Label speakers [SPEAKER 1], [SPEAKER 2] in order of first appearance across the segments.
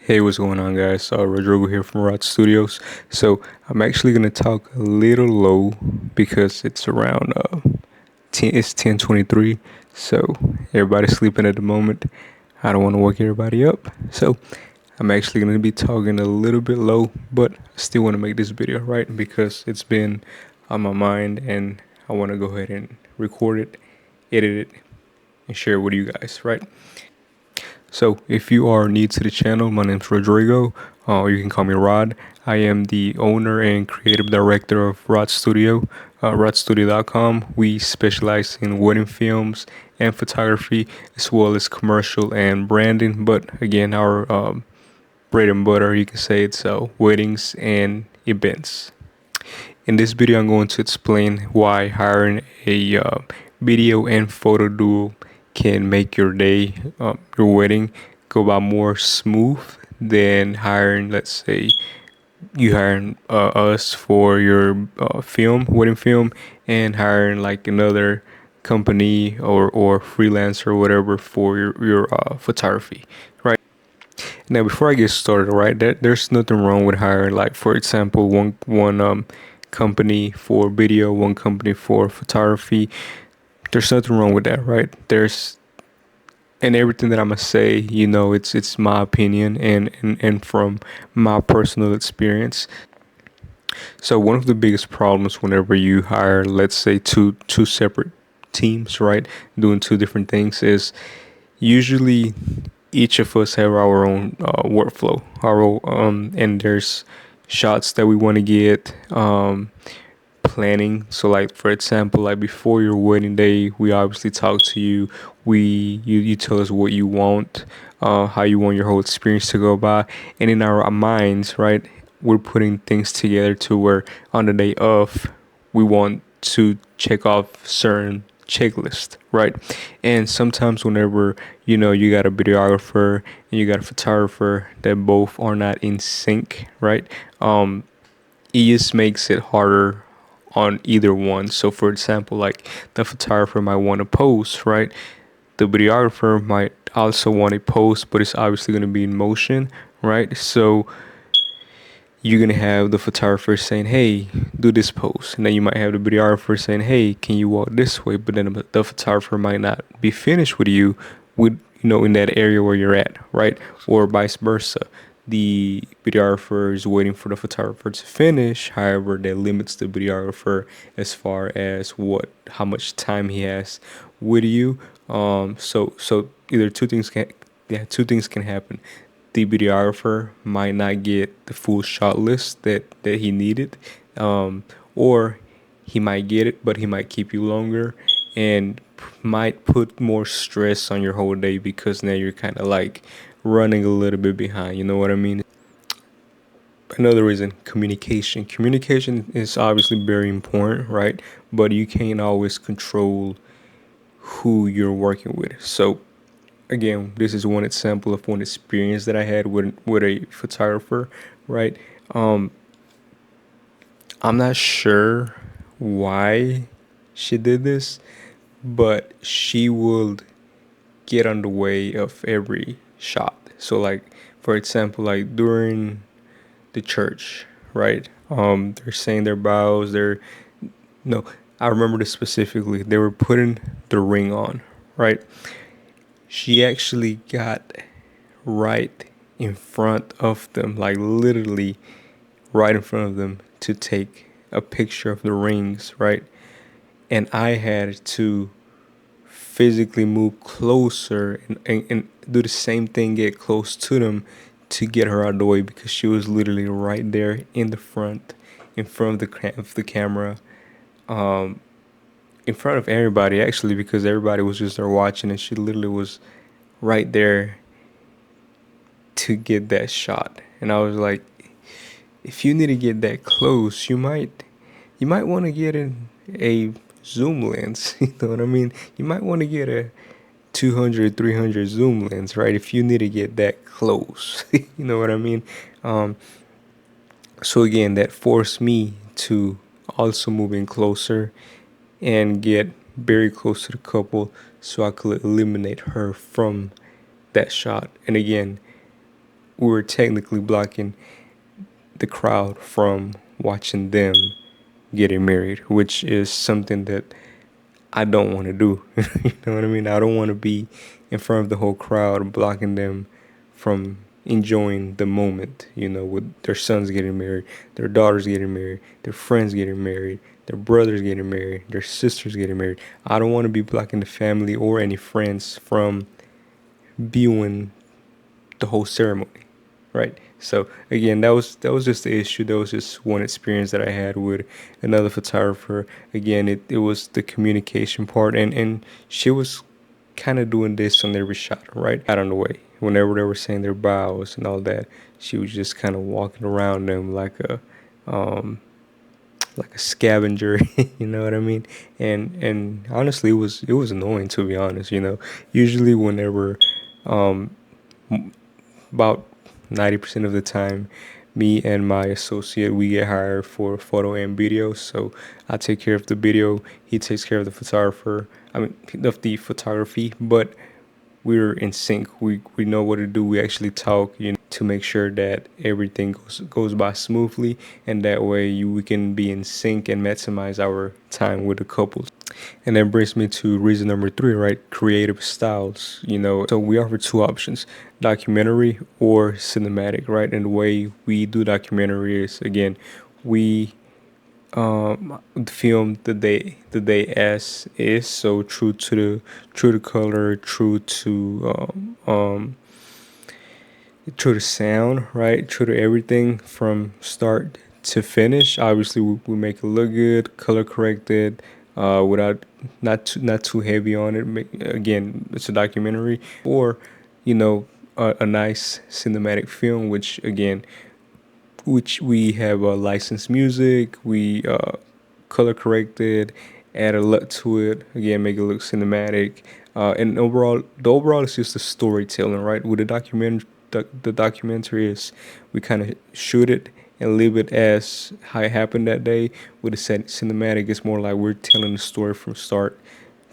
[SPEAKER 1] Hey, what's going on, guys? Rodrigo here from Rod Studios. So I'm actually gonna talk a little low because it's around 10:23. So everybody's sleeping at the moment. I don't want to wake everybody up. So I'm actually gonna be talking a little bit low, but I still want to make this video right because it's been on my mind and I want to go ahead and record it, edit it, and share it with you guys, right? So, if you are new to the channel, my name is Rodrigo, or you can call me Rod. I am the owner and creative director of Rod Studio, rodstudio.com. We specialize in wedding films and photography, as well as commercial and branding. But again, our bread and butter, you can say it's weddings and events. In this video, I'm going to explain why hiring a video and photo duo can make your day, your wedding, go by more smooth than hiring, let's say, you hiring us for your wedding film, and hiring like another company or freelancer or whatever for your photography, right? Now, before I get started, right, there's nothing wrong with hiring, like, for example, one company for video, one company for photography. There's nothing wrong with that, right? There's and everything that I'm gonna say, it's my opinion and from my personal experience. So one of the biggest problems whenever you hire, let's say, two separate teams, right, doing two different things, is usually each of us have our own workflow, and there's shots that we want to get, planning. So, like, for example, like before your wedding day, we obviously talk to you. You tell us what you want, how you want your whole experience to go by, and in our minds, right, we're putting things together to where on the day of, we want to check off certain checklist, right? And sometimes whenever you got a videographer and you got a photographer that both are not in sync, right? It just makes it harder on either one. So for example, like, the photographer might want to post, right? The videographer might also want to post, but it's obviously going to be in motion, right? So you're gonna have the photographer saying, "Hey, do this pose," and then you might have the videographer saying, "Hey, can you walk this way?" But then the photographer might not be finished with you, with in that area where you're at, right? Or vice versa. The videographer is waiting for the photographer to finish. However, that limits the videographer as far as how much time he has with you. So either two things can happen. The videographer might not get the full shot list that he needed, or he might get it, but he might keep you longer and might put more stress on your whole day because now you're kind of like running a little bit behind. You know what I mean? Another reason, communication. Communication is obviously very important, right? But you can't always control who you're working with. So again, this is one example of one experience that I had with a photographer, right? Um, I'm not sure why she did this, but she would get on the way of every shot. So, like, for example, like during the church, right? They're saying their vows. No, I remember this specifically. They were putting the ring on, right? She actually got right in front of them, like literally right in front of them, to take a picture of the rings, right? And I had to physically move closer and do the same thing, get close to them to get her out of the way because she was literally right there in the front, in front of the camera, um, in front of everybody, actually, because everybody was just there watching, and she literally was right there to get that shot. And I was like, if you need to get that close, you might want to get a zoom lens. You know what I mean? You might want to get a 200, 300 zoom lens, right? If you need to get that close. You know what I mean? Um, so again, that forced me to also move in closer and get very close to the couple so I could eliminate her from that shot. And again, we were technically blocking the crowd from watching them getting married, which is something that I don't want to do. You know what I mean? I don't want to be in front of the whole crowd blocking them from enjoying the moment, with their sons getting married, their daughters getting married, their friends getting married, their brothers getting married, their sisters getting married. I don't want to be blocking the family or any friends from viewing the whole ceremony, right? So again, that was just the issue. That was just one experience that I had with another photographer. Again, it was the communication part, and she was kind of doing this on every shot, right? Out on the way, whenever they were saying their bows and all that, she was just kind of walking around them like a scavenger. You know what I mean? And honestly, it was annoying, to be honest. Usually whenever about 90% of the time, me and my associate, we get hired for photo and video. So I take care of the video, he takes care of the photographer, I mean, of the photography. But we're in sync. We know what to do. We actually talk, to make sure that everything goes by smoothly, and that way we can be in sync and maximize our time with the couples. And that brings me to reason number three, right? Creative styles. So we offer two options: documentary or cinematic, right? And the way we do documentary is, again, we film the day as is, so true to color, true to sound, right? True to everything from start to finish. Obviously, we make it look good, color corrected, without not too heavy on it. Again, it's a documentary, or a nice cinematic film, which we have licensed music. We color corrected, add a lot to it. Again, make it look cinematic. And the overall is just the storytelling, right? With the documentary is, we kind of shoot it and leave it as how it happened that day. With the cinematic, it's more like we're telling the story from start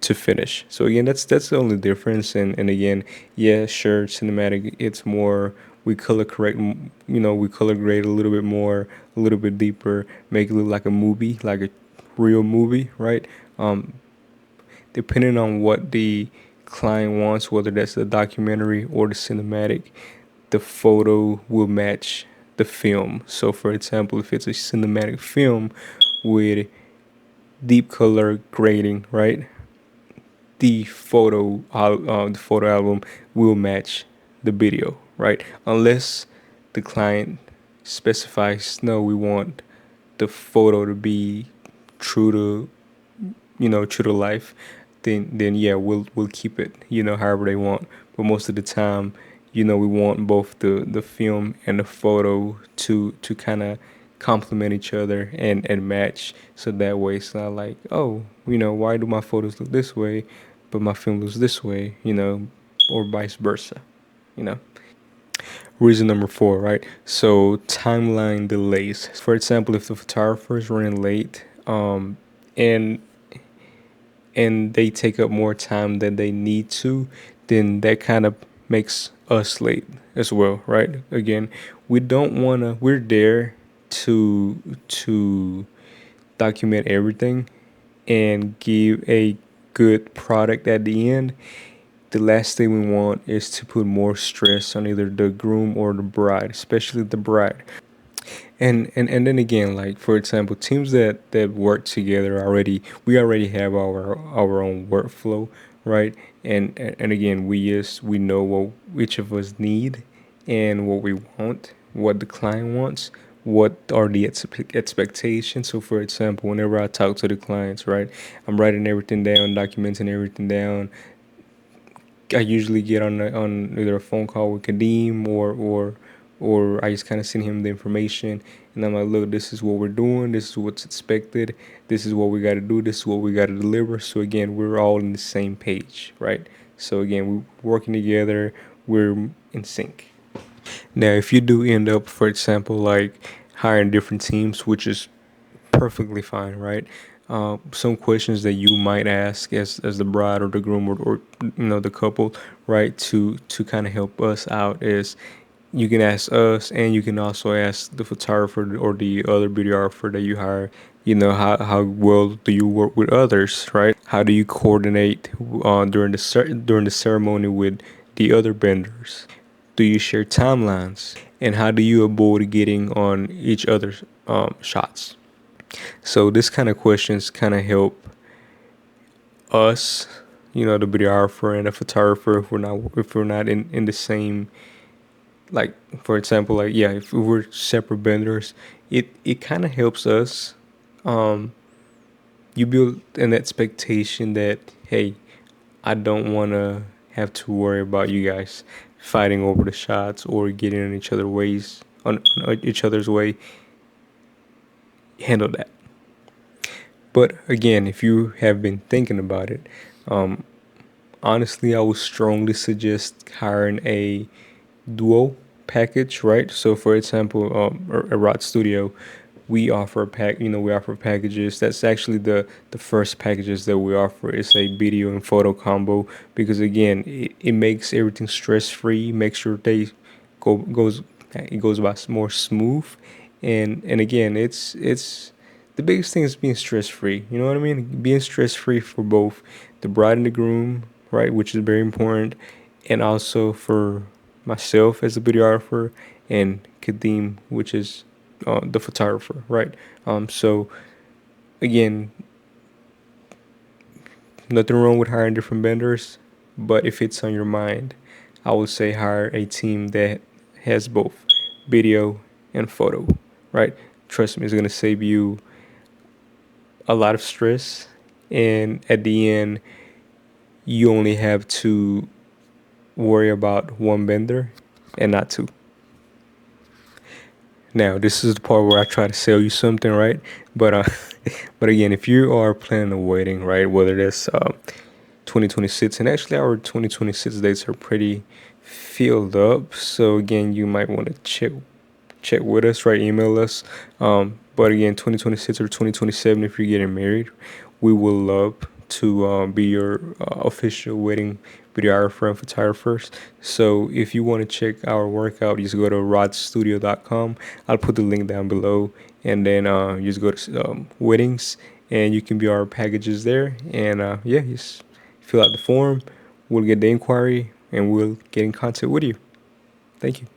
[SPEAKER 1] to finish. So again, that's the only difference. And again, yeah, sure, cinematic, it's more, we color correct, we color grade a little bit more, a little bit deeper, make it look like a movie, like a real movie, right? Depending on what the client wants, whether that's the documentary or the cinematic, the photo will match the film. So for example, if it's a cinematic film with deep color grading, right, the photo album will match the video, right? Unless the client specifies, no, we want the photo to be true to true to life, then yeah, we'll keep it, however they want. But most of the time, we want both the film and the photo to kind of complement each other and match. So that way it's not like, oh, why do my photos look this way but my film looks this way, or vice versa, you know. Reason number four, right? So timeline delays. For example, if the photographer is running late, and they take up more time than they need to, then that kind of makes us late as well, right? Again, we're there to document everything and give a good product at the end. The last thing we want is to put more stress on either the groom or the bride, especially the bride. And then again, like for example, teams that work together already, we already have our own workflow, right? And again, we know what each of us need and what we want, what the client wants, what are the expectations. So for example, whenever I talk to the clients, right, I'm writing everything down, documenting everything down. I usually get on either a phone call with Kadeem, or I just kind of send him the information, and I'm like, look, this is what we're doing, this is what's expected, this is what we got to do, this is what we got to deliver. So again, we're all on the same page, right? So again, we're working together, we're in sync. Now, if you do end up, for example, like hiring different teams, which is perfectly fine, right? Some questions that you might ask as the bride or the groom, or the couple, right, to kind of help us out is, You can ask us, and you can also ask the photographer or the other videographer that you hire. How well do you work with others, right? How do you coordinate during the ceremony with the other vendors? Do you share timelines, and how do you avoid getting on each other's shots? So this kind of questions kind of help us, the videographer and the photographer, if we're not in the same, like, for example, like, yeah, if we were separate vendors, it kind of helps us. um you build an expectation that, hey, I don't want to have to worry about you guys fighting over the shots or getting in on each other's way. Handle that. But again, if you have been thinking about it, um honestly, I would strongly suggest hiring a duo package, right? So, for example, a Rod Studio, we offer packages. That's actually the first packages that we offer. It's a video and photo combo because again, it makes everything stress free, makes your day go goes it goes by more smooth, and again, it's the biggest thing is being stress free. You know what I mean? Being stress free for both the bride and the groom, right? Which is very important, and also for myself as a videographer and Kadeem, which is the photographer, right? So again, nothing wrong with hiring different vendors, but if it's on your mind, I would say hire a team that has both video and photo, right? Trust me, it's gonna save you a lot of stress, and at the end, you only have to worry about one vendor and not two. Now, this is the part where I try to sell you something, right? But but again, if you are planning a wedding, right, whether that's 2026, and actually our 2026 dates are pretty filled up. So again, you might want to check with us, right? Email us. But again, 2026 or 2027, if you're getting married, we will love to be your official wedding videographer and photographers. So if you want to check our workout, just go to rodstudio.com. I'll put the link down below, and then just go to weddings, and you can view our packages there. And yeah, just fill out the form. We'll get the inquiry, and we'll get in contact with you. Thank you.